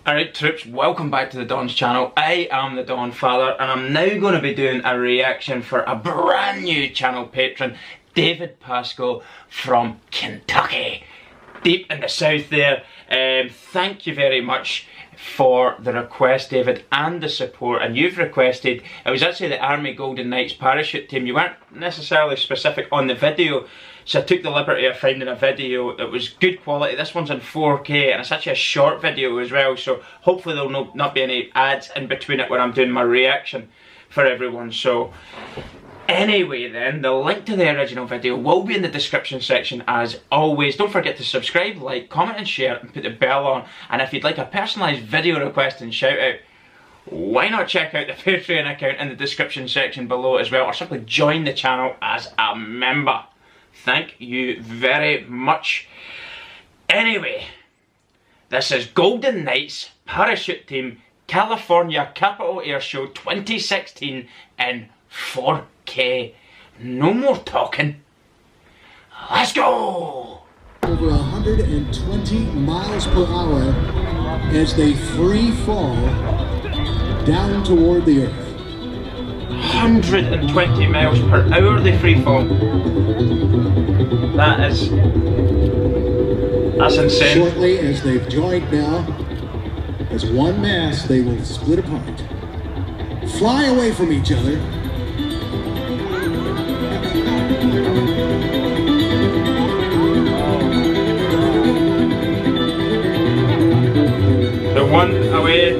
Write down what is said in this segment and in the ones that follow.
Alright troops, welcome back to the Don's channel. I am the Don Father and I'm now going to be doing a reaction for a brand new channel patron, David Pascoe from Kentucky. Deep in the south there. Thank you very much for the request, David, and the support. And you've requested, it was actually the Army Golden Knights parachute team. You weren't necessarily specific on the video, so I took the liberty of finding a video that was good quality. This one's in 4K and it's actually a short video as well, so hopefully there'll not be any ads in between it when I'm doing my reaction for everyone. So anyway then, the link to the original video will be in the description section as always. Don't forget to subscribe, like, comment and share and put the bell on. And if you'd like a personalised video request and shout out, why not check out the Patreon account in the description section below as well, or simply join the channel as a member. Thank you very much. Anyway, this is Golden Knights Parachute Team California Capitol Air Show 2016 in 4K. No more talking. Let's go! Over 120 miles per hour as they free fall down toward the earth. 120 miles per hour they free fall. That's insane. Shortly, as they've joined now, as one mass, they will split apart. Fly away from each other. The one away.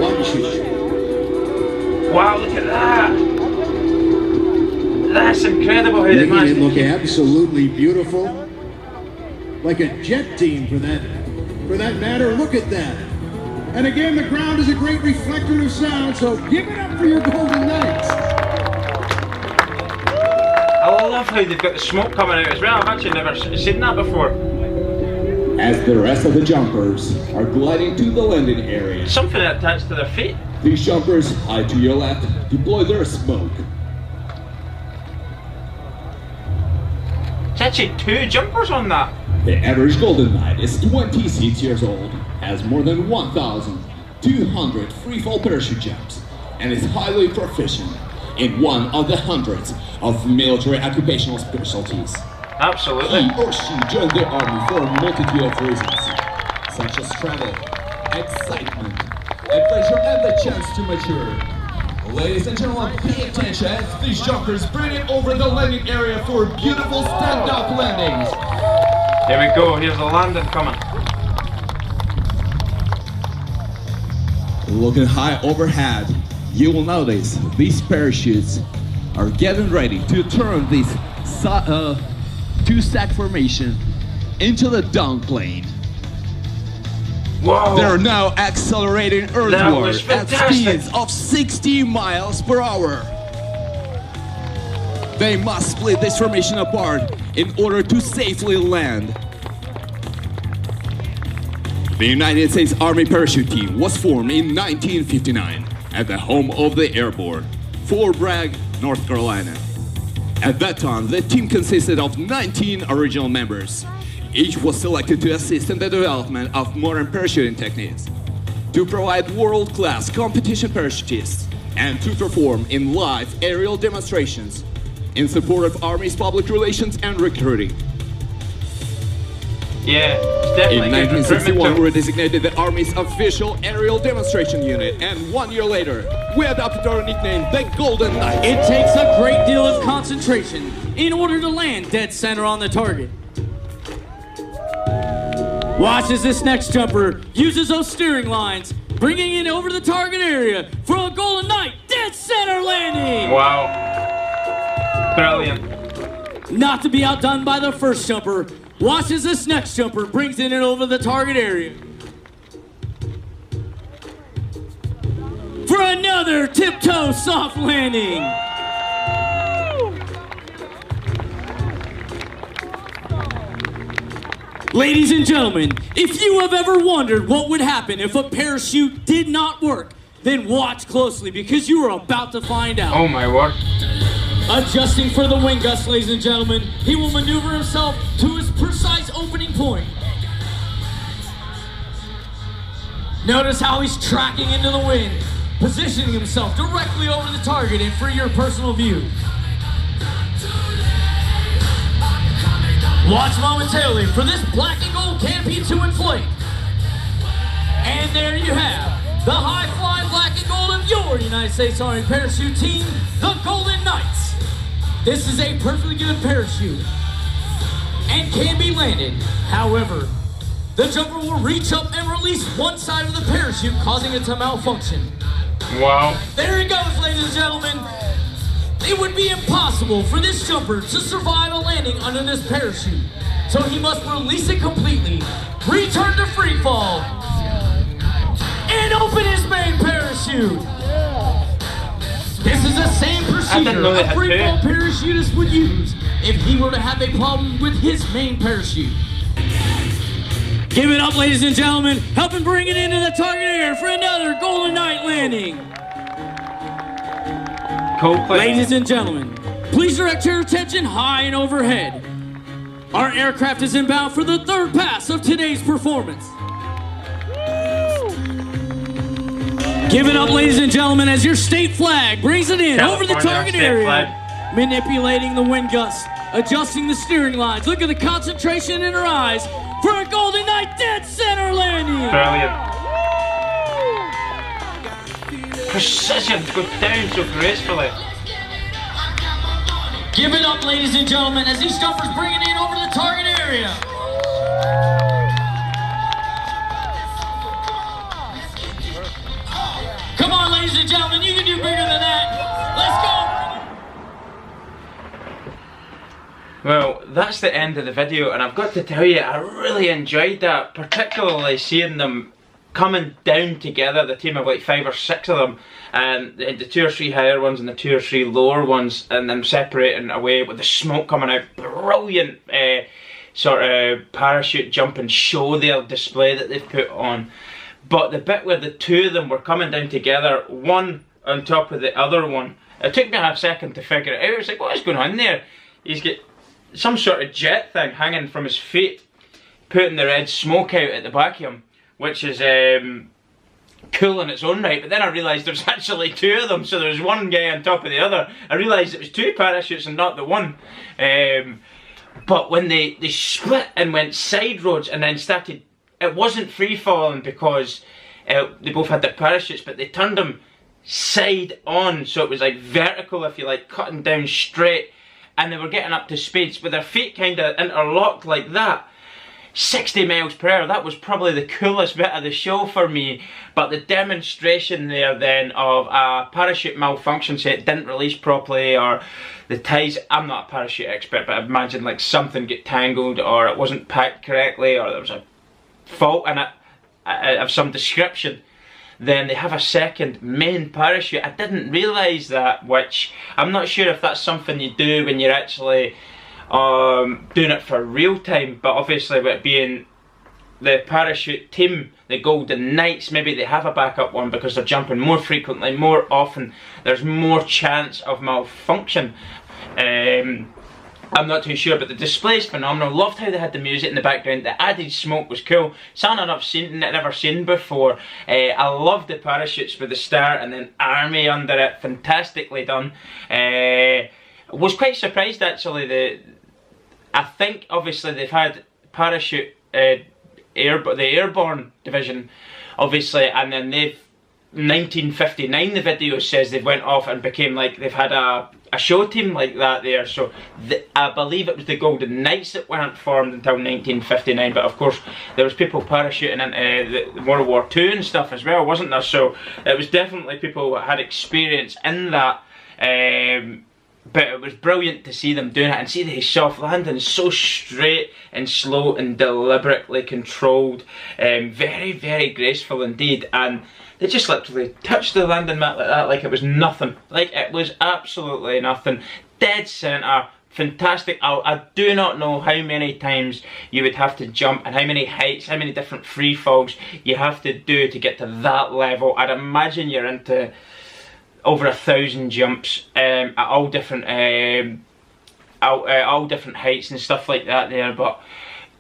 One shoot. Wow, look at that! That's incredible how they Making managed it look to keep... absolutely beautiful. Like a jet team for that matter. Look at that. And again, the ground is a great reflector of sound, so give it up for your Golden Knights. I love how they've got the smoke coming out as well. I've actually never seen that before. As the rest of the jumpers are gliding to the landing area, Something attached to their feet. these jumpers, eye to your left, deploy their smoke. It's actually 2 jumpers on that. The average Golden Knight is 26 years old, has more than 1,200 freefall parachute jumps, and is highly proficient in one of the hundreds of military occupational specialties. Absolutely. He or she joined the army for a multitude of reasons, such as travel, excitement, adventure, and the chance to mature. Ladies and gentlemen, pay attention as these jumpers bring it over the landing area for beautiful stand-up landings. Here we go, here's the landing coming. Looking high overhead, you will notice these parachutes are getting ready to turn this two-stack formation into the down plane. Whoa! They're now accelerating earthward at fantastic. speeds of 60 miles per hour. They must split this formation apart in order to safely land. The United States Army Parachute Team was formed in 1959 at the home of the Airborne, Fort Bragg, North Carolina. At that time, the team consisted of 19 original members. Each was selected to assist in the development of modern parachuting techniques, to provide world-class competition parachutists, and to perform in live aerial demonstrations in support of Army's public relations and recruiting. Yeah, it's definitely In a good 1961, recruitment we tool. designated the Army's official aerial demonstration unit, and 1 year later, we adopted our nickname, the Golden Knights. It takes a great deal of concentration in order to land dead center on the target. Watch as this next jumper uses those steering lines, bringing it over the target area for a Golden Knight dead center landing. Wow. Brilliant. Not to be outdone by the first jumper, watch as this next jumper brings it in over the target area for another tiptoe soft landing. Ladies and gentlemen, if you have ever wondered what would happen if a parachute did not work, then watch closely because you are about to find out. Oh my word. Adjusting for the wing gust, ladies and gentlemen, he will maneuver himself to his precise opening point. Notice how he's tracking into the wind, positioning himself directly over the target and for your personal view. Watch momentarily for this black and gold canopy to inflate. And there you have the high-flying black and gold of your United States Army parachute team, the Golden Knights. This is a perfectly good parachute and can be landed. However, the jumper will reach up and release one side of the parachute, causing it to malfunction. Wow. There he goes, ladies and gentlemen. It would be impossible for this jumper to survive a landing under this parachute. So he must release it completely, return to free fall, and open his main parachute. This is the same procedure a free fall parachutist would use if he were to have a problem with his main parachute. Give it up, ladies and gentlemen. Help him bring it into the target area for another Golden Knight landing. Ladies and gentlemen, please direct your attention high and overhead. Our aircraft is inbound for the third pass of today's performance. Give it up, ladies and gentlemen, as your state flag brings it in over the target area. Manipulating the wind gusts, adjusting the steering lines. Look at the concentration in her eyes for a Golden Knight dead center landing. Brilliant. Precision, go down so gracefully. Give it up, ladies and gentlemen, as these jumpers bring it in over the target area. Come on, ladies and gentlemen, you can do bigger than that. Let's go. Well, that's the end of the video, and I've got to tell you, I really enjoyed that, particularly seeing them coming down together, the team of like 5 or 6 of them, and the 2 or 3 higher ones and the 2 or 3 lower ones, and them separating away with the smoke coming out. Brilliant sort of parachute jumping show there, display that they've put on. But the bit where the 2 of them were coming down together, one on top of the other one, it took me a second to figure it out. I was like, what is going on there? He's got some sort of jet thing hanging from his feet, putting the red smoke out at the back of him, which is cool in its own right. But then I realised there's actually 2 of them, so there's one guy on top of the other. I realised it was 2 parachutes and not the one. But when they split and went side roads and then started, it wasn't free falling because they both had their parachutes, but they turned them side on, so it was like vertical, if you like, cutting down straight, and they were getting up to speeds with their feet kind of interlocked like that. 60 miles per hour, that was probably the coolest bit of the show for me. But the demonstration there then of a parachute malfunction, say it didn't release properly, or the ties, I'm not a parachute expert, but I imagine like something get tangled, or it wasn't packed correctly, or there was a fault in it of some description, then they have a second main parachute. I didn't realise that, which I'm not sure if that's something you do when you're actually doing it for real time, but obviously with it being the parachute team, the Golden Knights, maybe they have a backup one because they're jumping more frequently, more often, there's more chance of malfunction. I'm not too sure, but the display's phenomenal. Loved how they had the music in the background. The added smoke was cool. Something I've never seen before. I loved the parachutes with the star and then army under it. Fantastically done. Was quite surprised actually. I think obviously they've had parachute the airborne division, obviously, and then they've 1959 the video says they've went off and became like they've had a show team like that there. So I believe it was the Golden Knights that weren't formed until 1959, but of course there was people parachuting into the World War II and stuff as well, wasn't there? So it was definitely people that had experience in that. But it was brilliant to see them doing it and see the soft landing, so straight and slow and deliberately controlled. Very, very graceful indeed. And they just literally touched the landing mat like that, like it was nothing. Like it was absolutely nothing. Dead centre. Fantastic. I do not know how many times you would have to jump and how many heights, how many different free falls you have to do to get to that level. I'd imagine you're into over 1,000 jumps at all different heights and stuff like that there, but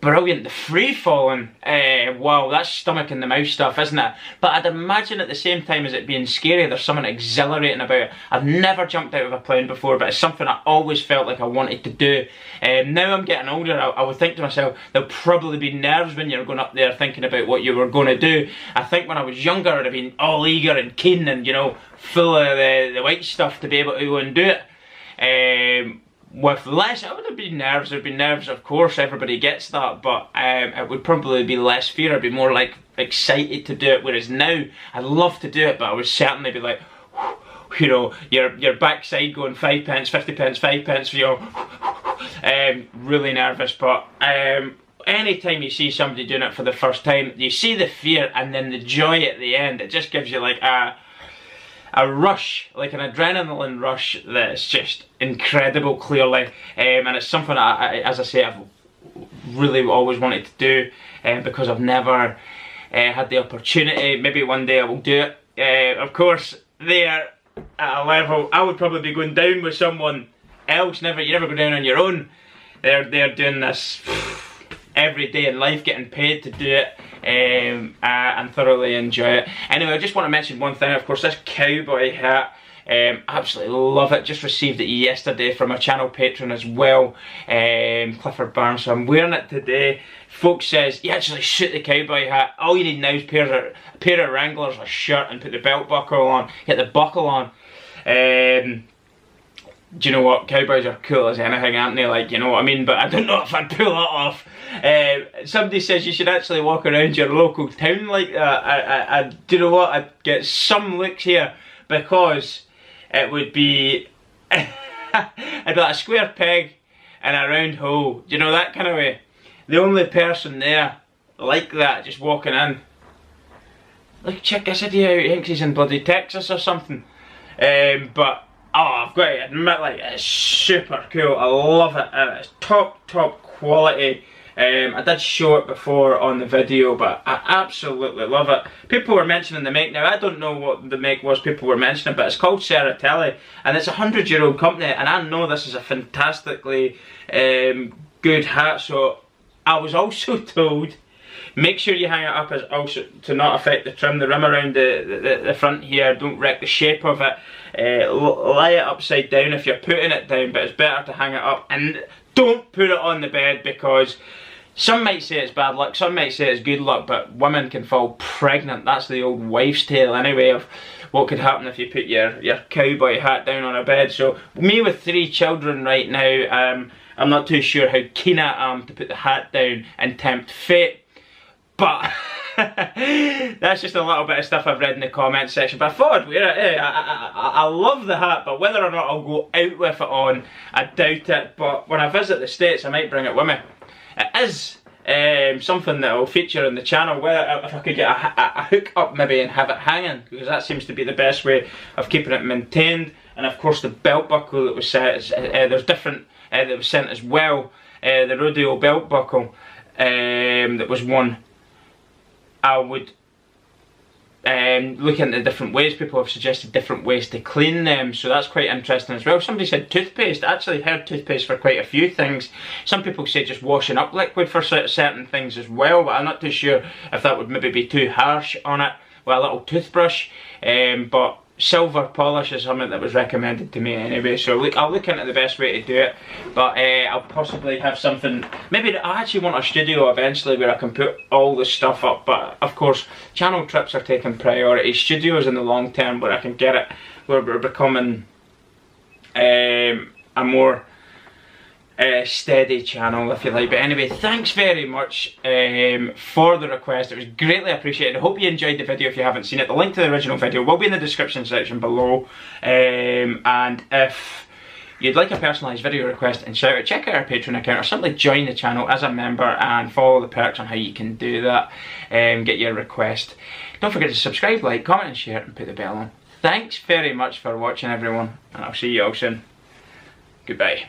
brilliant. The free falling, wow, that's stomach in the mouth stuff, isn't it? But I'd imagine at the same time as it being scary, there's something exhilarating about it. I've never jumped out of a plane before, but it's something I always felt like I wanted to do. Now I'm getting older, I would think to myself, there'll probably be nerves when you're going up there thinking about what you were going to do. I think when I was younger, I'd have been all eager and keen and, you know, full of the white stuff to be able to go and do it. With less, I would have been nerves. There'd be nerves, of course, everybody gets that, but it would probably be less fear. I'd be more like excited to do it, whereas now I'd love to do it, but I would certainly be like, you know, your backside going 5 pence, 50 pence, 5 pence, you know, really nervous. But anytime you see somebody doing it for the first time, you see the fear and then the joy at the end. It just gives you like a rush, like an adrenaline rush that's just incredible, clearly, and it's something as I say, I've really always wanted to do, because I've never had the opportunity. Maybe one day I will do it. Of course, they're at a level, I would probably be going down with someone else. You never go down on your own. They're doing this every day in life, getting paid to do it, and thoroughly enjoy it. Anyway, I just want to mention one thing, of course, this cowboy hat, absolutely love it. Just received it yesterday from a channel patron as well, Clifford Barnes, so I'm wearing it today. Folks says, you actually shoot the cowboy hat, all you need now is a pair of Wranglers, a shirt, and put the belt buckle on, get the buckle on. Do you know what, cowboys are cool as anything, aren't they, like, you know what I mean, but I don't know if I'd pull that off. Somebody says you should actually walk around your local town like that. Do you know what, I'd get some looks here, because it would be, I'd be like a square peg in a round hole, do you know, that kind of way. The only person there like that, just walking in, like, check this idiot out, he thinks he's in bloody Texas or something. But oh, I've got to admit, like, it's super cool. I love it. It's top quality. I did show it before on the video, but I absolutely love it. People were mentioning the make. Now, I don't know what the make was people were mentioning, but it's called Serratelli, and it's a 100-year-old company, and I know this is a fantastically good hat, so I was also told, make sure you hang it up as also to not affect the trim, the rim around the front here, don't wreck the shape of it. Lie it upside down if you're putting it down, but it's better to hang it up, and don't put it on the bed, because some might say it's bad luck, some might say it's good luck, but women can fall pregnant. That's the old wives' tale anyway of what could happen if you put your cowboy hat down on a bed. So me with 3 children right now, I'm not too sure how keen I am to put the hat down and tempt fate, but that's just a little bit of stuff I've read in the comments section. But I thought I'd wear it. I love the hat, but whether or not I'll go out with it on, I doubt it. But when I visit the States, I might bring it with me. It is something that will feature on the channel, whether if I could get a hook up maybe and have it hanging, because that seems to be the best way of keeping it maintained. And of course the belt buckle that was sent, there's different that was sent as well, the rodeo belt buckle that was one. I would look into different ways. People have suggested different ways to clean them, so that's quite interesting as well. Somebody said toothpaste. I actually heard toothpaste for quite a few things. Some people say just washing up liquid for certain things as well, but I'm not too sure if that would maybe be too harsh on it with a little toothbrush. But silver polish is something that was recommended to me anyway, so I'll look into the best way to do it. But I'll possibly have something, maybe I actually want a studio eventually where I can put all the stuff up, but of course channel trips are taking priority. Studios in the long term where I can get it, where we're becoming a more steady channel, if you like. But anyway, thanks very much for the request. It was greatly appreciated. I hope you enjoyed the video if you haven't seen it. The link to the original video will be in the description section below. And if you'd like a personalised video request and shout out, check out our Patreon account, or simply join the channel as a member and follow the perks on how you can do that and get your request. Don't forget to subscribe, like, comment and share, and put the bell on. Thanks very much for watching, everyone, and I'll see you all soon. Goodbye.